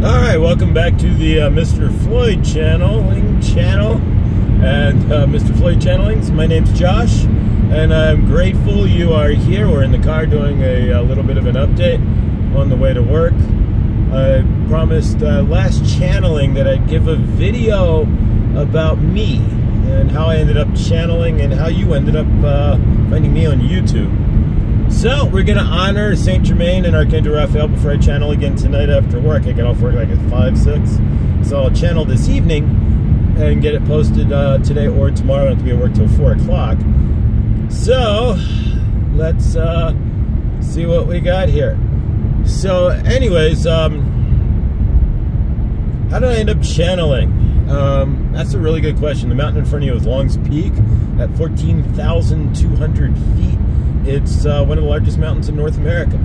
Alright, welcome back to the Mr. Floyd channeling channel and Mr. Floyd channelings. My name's Josh and I'm grateful you are here. We're in the car doing a little bit of an update on the way to work. I promised last channeling that I'd give a video about me and how I ended up channeling and how you ended up finding me on YouTube. So, we're going to honor Saint Germain and Archangel Raphael before I channel again tonight after work. I get off work like at 5, 6. So I'll channel this evening and get it posted today or tomorrow. I don't have to be at work till 4 o'clock. So, let's see what we got here. So, anyways, how did I end up channeling? That's a really good question. The mountain in front of you is Long's Peak at 14,200 feet. It's one of the largest mountains in North America.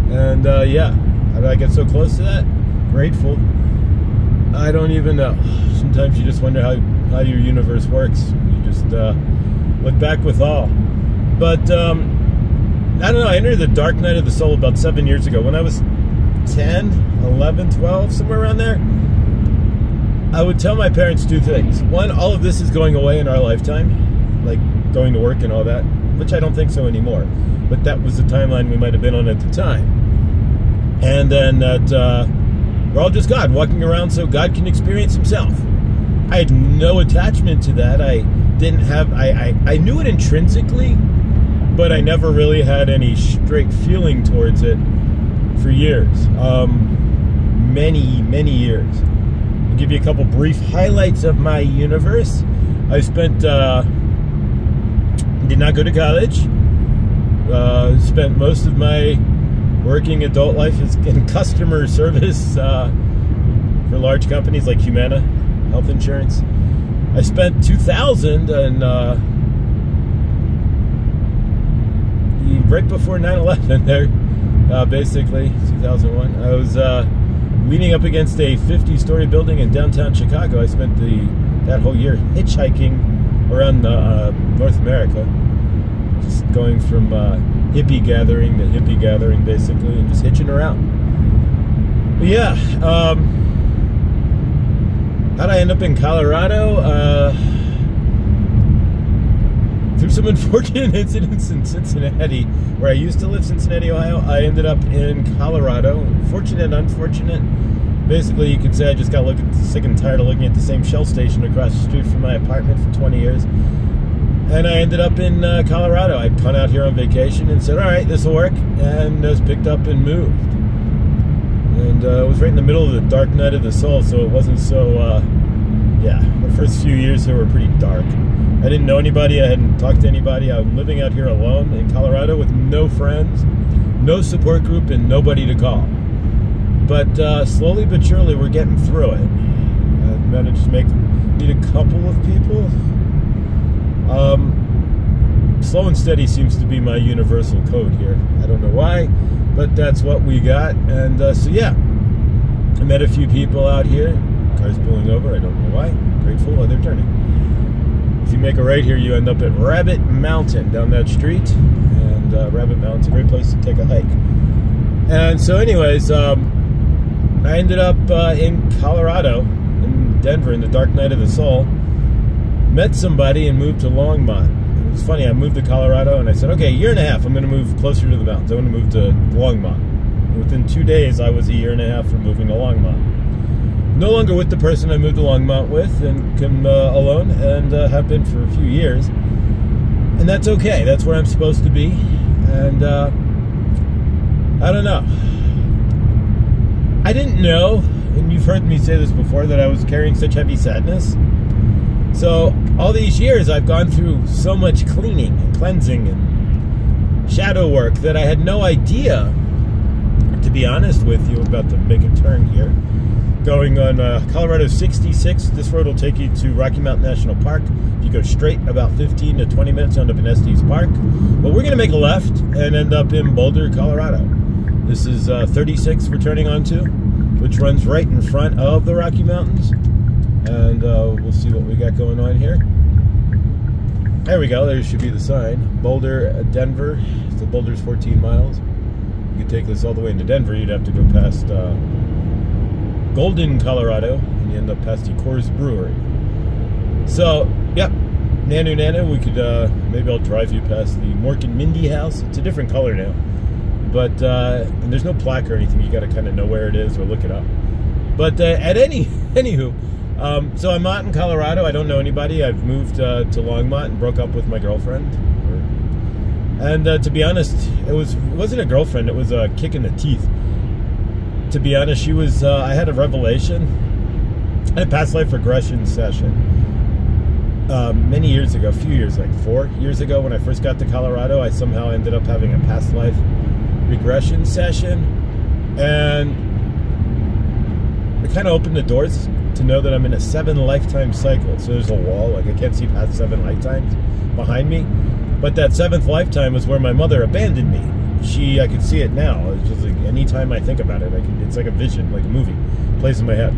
And yeah, how did I get so close to that? Grateful. I don't even know. Sometimes you just wonder how your universe works. You just look back with awe. But I don't know, I entered the dark night of the soul about 7 years ago. When I was 10, 11, 12, somewhere around there, I would tell my parents two things. One, all of this is going away in our lifetime, like going to work and all that, which I don't think so anymore. But that was the timeline we might have been on at the time. And then that we're all just God, walking around so God can experience himself. I had no attachment to that. I didn't have, I knew it intrinsically, but I never really had any straight feeling towards it for years. Many years. I'll give you a couple brief highlights of my universe. I spent, did not go to college. Spent most of my working adult life in customer service for large companies like Humana Health Insurance. I spent 2000 and right before 9/11 there, basically 2001. I was leaning up against a 50-story building in downtown Chicago. I spent that whole year hitchhiking around North America, just going from hippie gathering to hippie gathering, basically, and just hitching around. But yeah, how'd I end up in Colorado? Through some unfortunate incidents in Cincinnati, where I used to live, Cincinnati, Ohio, I ended up in Colorado. Fortunate, unfortunate. Basically, you could say I just got sick and tired of looking at the same Shell station across the street from my apartment for 20 years. And I ended up in Colorado. I'd come out here on vacation and said, all right, this will work. And I was picked up and moved. And it was right in the middle of the dark night of the soul, so it wasn't so, yeah, the first few years here were pretty dark. I didn't know anybody. I hadn't talked to anybody. I'm living out here alone in Colorado with no friends, no support group, and nobody to call. But slowly but surely, we're getting through it. I've managed to meet a couple of people. Slow and steady seems to be my universal code here. I don't know why, but that's what we got. And so yeah, I met a few people out here. Cars pulling over, I don't know why. Grateful while they're turning. If you make a right here, you end up at Rabbit Mountain down that street. And Rabbit Mountain's a great place to take a hike. And so anyways, I ended up in Colorado, in Denver, in the dark night of the soul. Met somebody and moved to Longmont. It was funny, I moved to Colorado and I said, okay, a year and a half, I'm going to move closer to the mountains. I want to move to Longmont. And within 2 days, I was a year and a half from moving to Longmont. No longer with the person I moved to Longmont with, and come alone, and have been for a few years. And that's okay. That's where I'm supposed to be. And I don't know. I didn't know, and you've heard me say this before, that I was carrying such heavy sadness. So all these years I've gone through so much cleaning and cleansing and shadow work that I had no idea, to be honest with you. About to make a turn here. Going on Colorado 66, this road will take you to Rocky Mountain National Park. If you go straight, about 15 to 20 minutes, you end up in Estes Park. But we're going to make a left and end up in Boulder, Colorado. This is 36 we're turning onto, which runs right in front of the Rocky Mountains. And we'll see what we got going on here. There we go, there should be the sign. Boulder, Denver. So Boulder's 14 miles. You could take this all the way into Denver. You'd have to go past Golden, Colorado, and you end up past the Coors Brewery. So, yep, Nanu, we could, maybe I'll drive you past the Mork and Mindy house. It's a different color now. But, and there's no plaque or anything. You got to kind of know where it is or look it up. But anywho, so I'm out in Colorado. I don't know anybody. I've moved to Longmont and broke up with my girlfriend. And to be honest, it wasn't a girlfriend. It was a kick in the teeth. To be honest, she was. I had a revelation. I had a past life regression session many years ago. A few years, like 4 years ago, when I first got to Colorado. I somehow ended up having a past life regression session, and it kind of opened the doors to know that I'm in a 7 lifetime cycle. So there's a wall, like I can't see past 7 lifetimes behind me. But that 7th lifetime was where my mother abandoned me. I could see it now. It's just like anytime I think about it, it's like a vision, like a movie, plays in my head.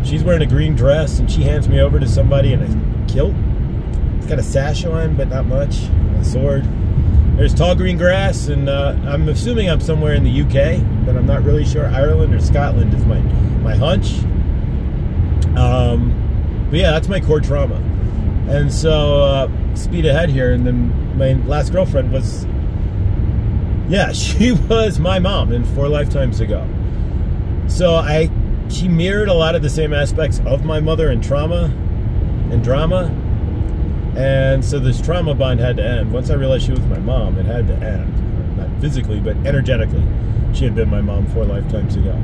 She's wearing a green dress, and she hands me over to somebody in a kilt. It's got a sash on, but not much. A sword. There's tall green grass, and I'm assuming I'm somewhere in the UK, but I'm not really sure. Ireland or Scotland is my hunch. But yeah, that's my core trauma. And so, speed ahead here, and then my last girlfriend was, yeah, she was my mom in 4 lifetimes ago. So she mirrored a lot of the same aspects of my mother in trauma and drama. And so this trauma bond had to end. Once I realized she was my mom, it had to end. Not physically, but energetically. She had been my mom 4 lifetimes ago.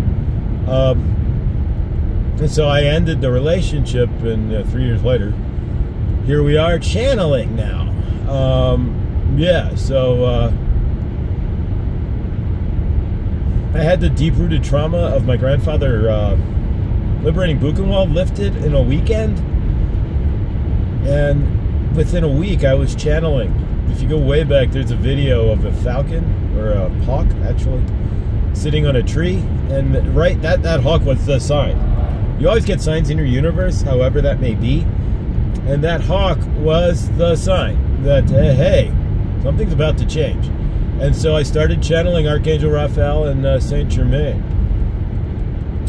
And so I ended the relationship, and 3 years later, here we are channeling now. Yeah, so I had the deep-rooted trauma of my grandfather liberating Buchenwald lifted in a weekend. And within a week, I was channeling. If you go way back, there's a video of a falcon, or a hawk, actually, sitting on a tree. And right, that hawk was the sign. You always get signs in your universe, however that may be. And that hawk was the sign that, hey, something's about to change. And so I started channeling Archangel Raphael and Saint Germain.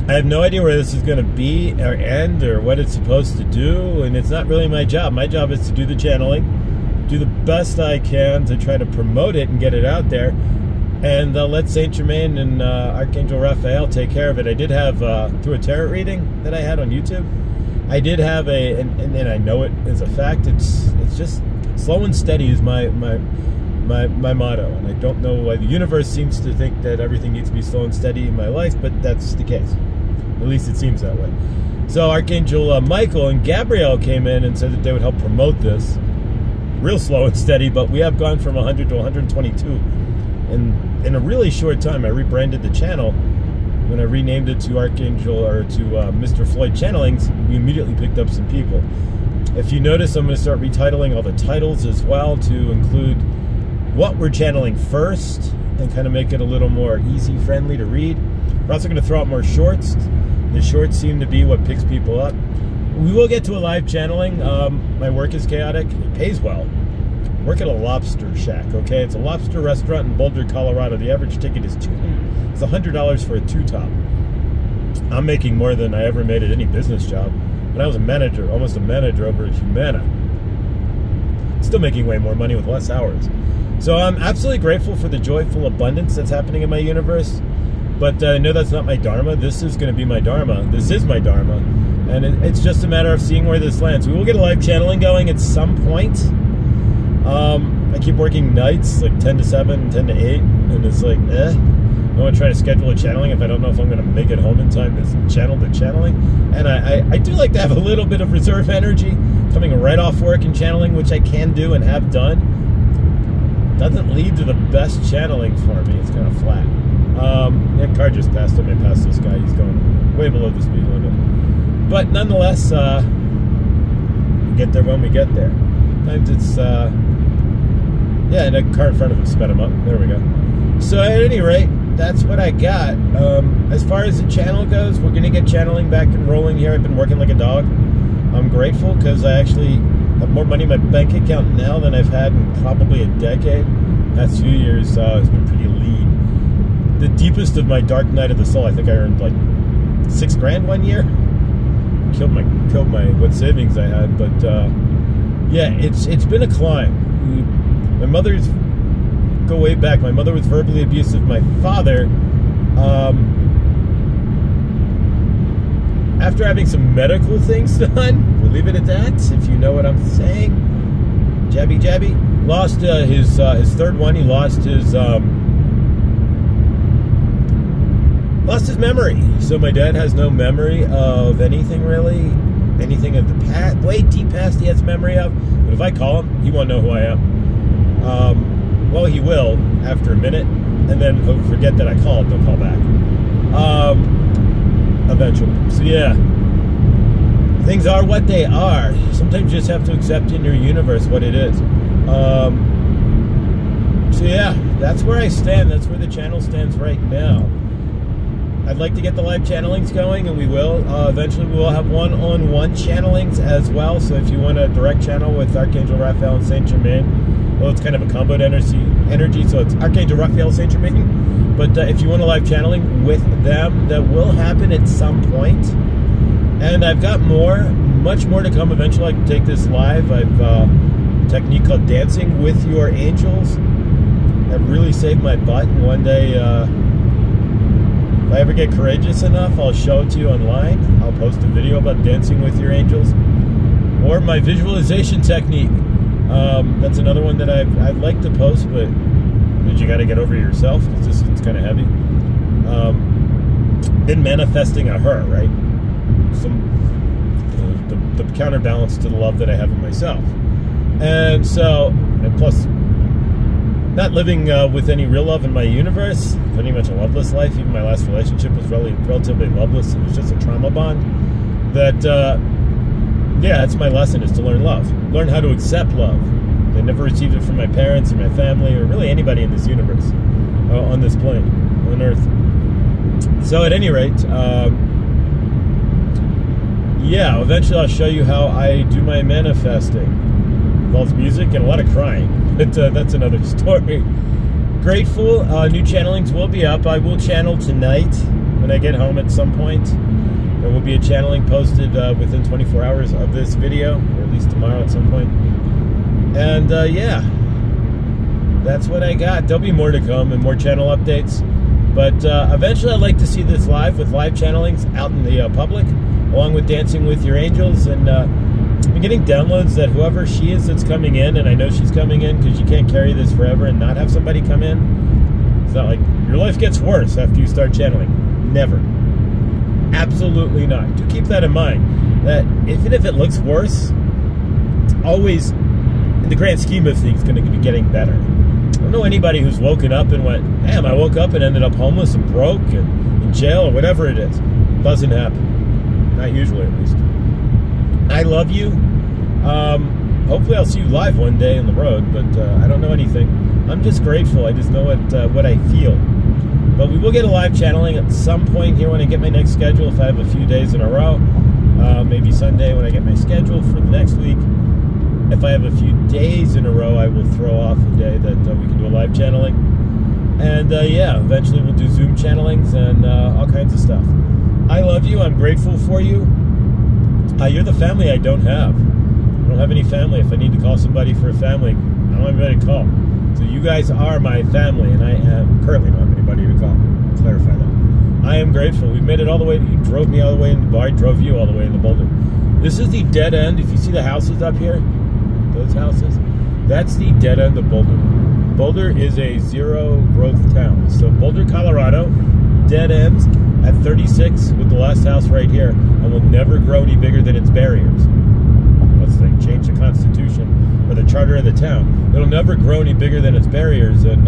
I have no idea where this is going to be or end or what it's supposed to do, and it's not really my job. My job is to do the channeling, do the best I can to try to promote it and get it out there, and let Saint Germain and Archangel Raphael take care of it. I did have, through a tarot reading that I had on YouTube, I did have and I know it is a fact, it's just slow and steady is my motto, and I don't know why the universe seems to think that everything needs to be slow and steady in my life, but that's the case. At least it seems that way. So Archangel Michael and Gabriel came in and said that they would help promote this. Real slow and steady, but we have gone from 100 to 122. And in a really short time, I rebranded the channel. When I renamed it to Archangel, or to Mr. Floyd Channelings, we immediately picked up some people. If you notice, I'm going to start retitling all the titles as well to include what we're channeling first and kind of make it a little more easy, friendly to read. We're also going to throw out more shorts. The shorts seem to be what picks people up. We will get to a live channeling. My work is chaotic. It pays well. I work at a lobster shack, okay? It's a lobster restaurant in Boulder, Colorado. The average ticket is $100 for a 2-top. I'm making more than I ever made at any business job. When I was a manager, almost a manager over at Humana. Still making way more money with less hours. So I'm absolutely grateful for the joyful abundance that's happening in my universe. But I know that's not my dharma. This is going to be my dharma. This is my dharma. And it's just a matter of seeing where this lands. We will get a live channeling going at some point. I keep working nights, like 10 to 7, 10 to 8. And it's like, I want to try to schedule a channeling if I don't know if I'm going to make it home in time to channel the channeling. And I do like to have a little bit of reserve energy coming right off work and channeling, which I can do and have done. Doesn't lead to the best channeling for me. It's kind of flat. That car just passed him. I passed this guy. He's going way below the speed limit. But nonetheless, we get there when we get there. Sometimes it's, yeah, and a car in front of him sped him up. There we go. So at any rate, that's what I got. As far as the channel goes, we're going to get channeling back and rolling here. I've been working like a dog. I'm grateful because I actually have more money in my bank account now than I've had in probably a decade. Past few years, it's been pretty lean. The deepest of my dark night of the soul, I think I earned like $6 grand one year. Killed my what savings I had, but yeah, it's been a climb. My mother's go way back. My mother was verbally abusive. My father, after having some medical things done, we'll leave it at that, if you know what I'm saying. Jabby. Lost his third one. He lost his memory. So my dad has no memory of anything really. Anything of the past, way deep past he has memory of. But if I call him, he won't know who I am. Well, he will after a minute, and then he'll forget that I called. They'll call back. Eventually. So yeah, things are what they are. Sometimes you just have to accept in your universe what it is. So yeah, that's where I stand. That's where the channel stands right now. I'd like to get the live channelings going, and we will. Eventually, we will have one-on-one channelings as well. So if you want a direct channel with Archangel Raphael and Saint Germain, well, it's kind of a combo energy. So it's Archangel Raphael, Saint Germain. But if you want a live channeling with them, that will happen at some point. And I've got much more to come. Eventually, I can take this live. I've a technique called dancing with your angels. That really saved my butt. And one day, if I ever get courageous enough, I'll show it to you online. I'll post a video about dancing with your angels. Or my visualization technique. That's another one that I'd like to post, but you got to get over yourself, because this one's kind of heavy. Been manifesting a her, right? The counterbalance to the love that I have in myself. And so, and plus, not living with any real love in my universe, pretty much a loveless life. Even my last relationship was relatively loveless. It was just a trauma bond. That, yeah, that's my lesson, is to learn love. Learn how to accept love. I never received it from my parents or my family or really anybody in this universe, on this plane, on Earth. So at any rate, yeah, eventually I'll show you how I do my manifesting. Involves music and a lot of crying. But that's another story. Grateful. New channelings will be up. I will channel tonight when I get home at some point. There will be a channeling posted within 24 hours of this video, or at least tomorrow at some point. And yeah, that's what I got. There'll be more to come and more channel updates. But eventually I'd like to see this live with live channelings out in the public, along with Dancing with Your Angels. And I'm getting downloads that whoever she is that's coming in, and I know she's coming in because you can't carry this forever and not have somebody come in. It's not like your life gets worse after you start channeling. Never. Absolutely not. Do keep that in mind, that even if it looks worse, it's always, in the grand scheme of things, going to be getting better. I don't know anybody who's woken up and went, damn, I woke up and ended up homeless and broke and in jail or whatever it is. Doesn't happen. Not usually, at least. I love you. Hopefully I'll see you live one day on the road, but I don't know anything. I'm just grateful. I just know what I feel. But we will get a live channeling at some point here when I get my next schedule, if I have a few days in a row. Maybe Sunday when I get my schedule for the next week. If I have a few days in a row, I will throw off a day that we can do a live channeling. And yeah, eventually we'll do Zoom channelings and all kinds of stuff. I love you. I'm grateful for you. You're the family I don't have. I don't have any family. If I need to call somebody for a family, I don't have anybody to call. So you guys are my family, and I currently don't have anybody to call. Clarify that. I am grateful. We made it all the way. You drove me all the way in the bar. I drove you all the way in the Boulder. This is the dead end. If you see the houses up here, those houses, that's the dead end of Boulder. Boulder is a zero growth town. So Boulder, Colorado, dead ends at 36 with the last house right here, and will never grow any bigger than its barriers. Unless they change the constitution or the charter of the town. It'll never grow any bigger than its barriers, and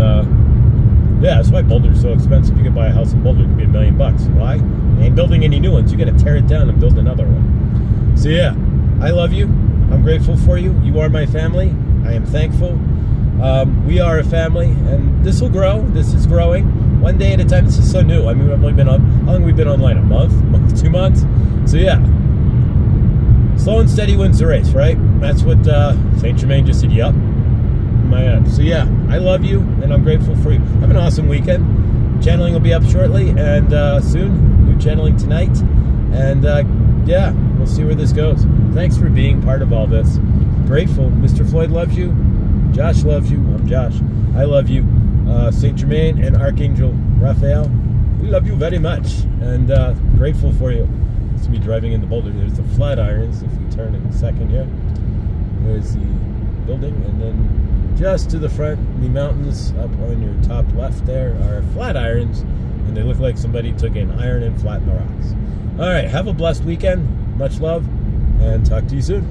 yeah, that's why Boulder's so expensive. You can buy a house in Boulder, it could be $1 million. Why? You ain't building any new ones. You gotta tear it down and build another one. So yeah, I love you. I'm grateful for you. You are my family. I am thankful. We are a family, and this will grow. This is growing. One day at a time. This is so new. I mean, we've only been on, how long have we been online? A month, 2 months? So yeah. Slow and steady wins the race, right? That's what Saint Germain just said, yup, in my head. So yeah, I love you, and I'm grateful for you. Have an awesome weekend. Channeling will be up shortly, and soon, new channeling tonight. And yeah, we'll see where this goes. Thanks for being part of all this. Grateful. Mr. Floyd loves you. Josh loves you. I'm Josh. I love you. Saint Germain and Archangel Raphael, we love you very much. And grateful for you. To be driving into Boulder. There's the Flatirons. If we turn in a second here, there's the building, and then just to the front, the mountains up on your top left there are Flatirons, and they look like somebody took an iron and flattened the rocks. All right, have a blessed weekend. Much love, and talk to you soon.